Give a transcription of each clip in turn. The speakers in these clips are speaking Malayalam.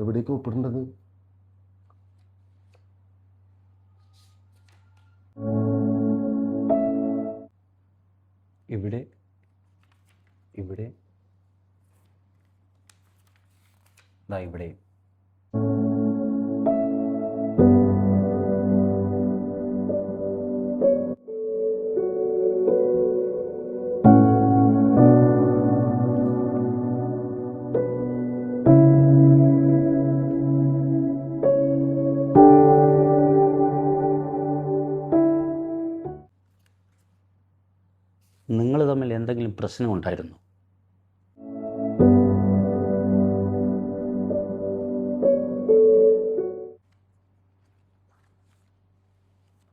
എവിടേക്ക് ഒപ്പിടേണ്ടത്? ഇവിടെ ഇവിടെ ദാ ഇവിടെ. നിങ്ങൾ തമ്മിൽ എന്തെങ്കിലും പ്രശ്നമുണ്ടായിരുന്നോ?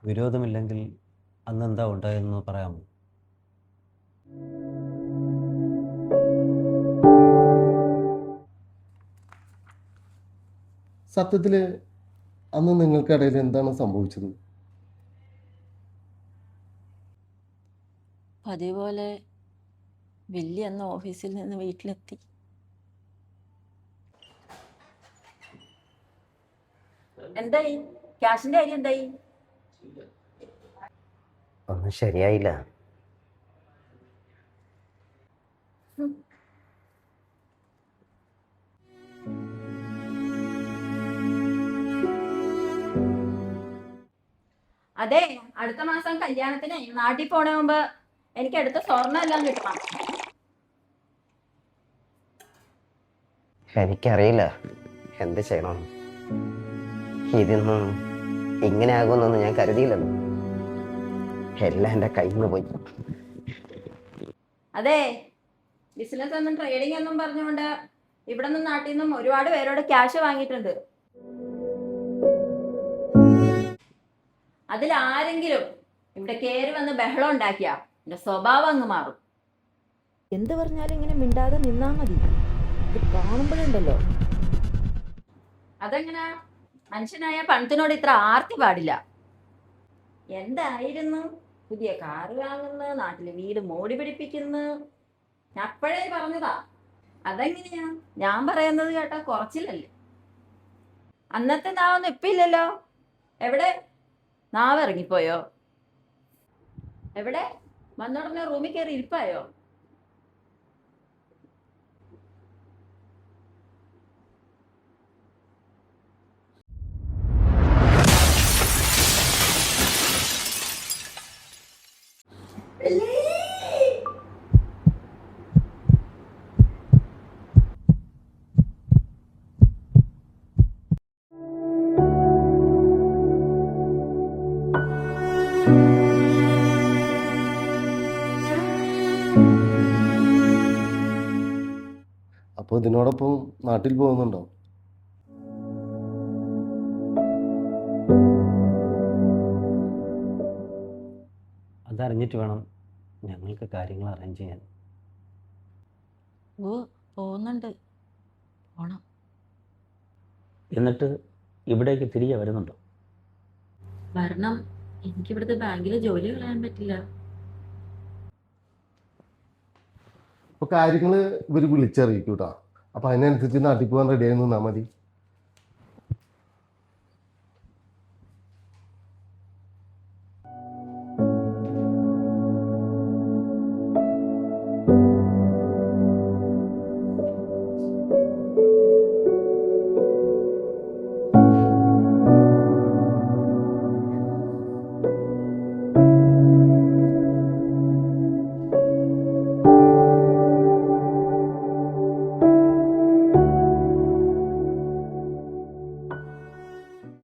വിരോധമില്ലെങ്കിൽ അന്നെന്താ ഉണ്ടായെന്ന് പറയാമോ? സത്യത്തിൽ അന്ന് നിങ്ങൾക്കിടയിൽ എന്താണ് സംഭവിച്ചത്? പതിപോലെ വലിയ അന്ന് ഓഫീസിൽ നിന്ന് വീട്ടിലെത്തി. എന്തായി? ക്യാഷിന്റെ കാര്യം എന്തായി? ഒന്നും ശരിയായില്ല. അതെ, അടുത്ത മാസം കല്യാണത്തിന് നാട്ടിൽ പോണ മുമ്പ് എനിക്ക് അടുത്ത സ്വർണ്ണം എല്ലാം കിട്ടണം. എനിക്കറിയില്ല എന്ത് ചെയ്യണം. ഇതൊന്നും ഇങ്ങനെ ആകുമെന്നൊന്നും ഞാൻ കരുതിയില്ലല്ലോ. എല്ലാം എൻ്റെ കയ്യിൽ നിന്ന് പോയി. അതെ, ബിസിനസ് ഒന്നും ട്രേഡിംഗ് ഒന്നും പറഞ്ഞുകൊണ്ട് ഇവിടെ നിന്നും നാട്ടിൽ നിന്നും ഒരുപാട് പേരോട് ക്യാഷ് വാങ്ങിയിട്ടുണ്ട്. അതിലാരെങ്കിലും ഇവിടെ കയറി വന്ന് ബഹളം ഉണ്ടാക്കിയാ എന്റെ സ്വഭാവം അങ്ങ് മാറും. എന്ത് പറഞ്ഞാലും ഇങ്ങനെ മിണ്ടാതെ നിന്നാ മതി. ഇത് കാണുമ്പോഴുണ്ടല്ലോ. അതെങ്ങനാ? മനുഷ്യനായ പണത്തിനോട് ഇത്ര ആർത്തി പാടില്ല. എന്തായിരുന്നു പുതിയ കാറ് വാങ്ങുന്നു, നാട്ടില് വീട് മോടി പിടിപ്പിക്കുന്നു. ഞാൻ അപ്പോഴേ പറഞ്ഞതാ. അതെങ്ങനെയാ? ഞാൻ പറയുന്നത് കേട്ടാ കുറച്ചില്ലല്ലേ? അന്നത്തെ നാവൊന്നും ഇപ്പൊ ഇല്ലല്ലോ. എവിടെ? നാവ് ഇറങ്ങിപ്പോയോ? എവിടെ? വന്നുടനെ റൂമിൽ കയറി ഇരിപ്പായോ? അപ്പോൾ ഇതിനോടൊപ്പം നാട്ടിൽ പോകുന്നുണ്ടോ? അതറിഞ്ഞിട്ട് വേണം ഞങ്ങൾക്ക് കാര്യങ്ങൾ അറേഞ്ച് ചെയ്യാൻ. ഓ, പോകുന്നുണ്ട്. പോണം. എന്നിട്ട് ഇവിടേക്ക് തിരികെ വരുന്നുണ്ടോ? വരണം. എനിക്കിവിടുത്തെ ബാങ്കിലെ ജോലി കളയാൻ പറ്റില്ല. അപ്പോൾ കാര്യങ്ങൾ ഇവർ വിളിച്ചറിയിക്കൂട്ടാ. അപ്പോൾ അതിനനുസരിച്ച് നാട്ടിൽ പോകാൻ റെഡിയായി നിന്നാൽ മതി.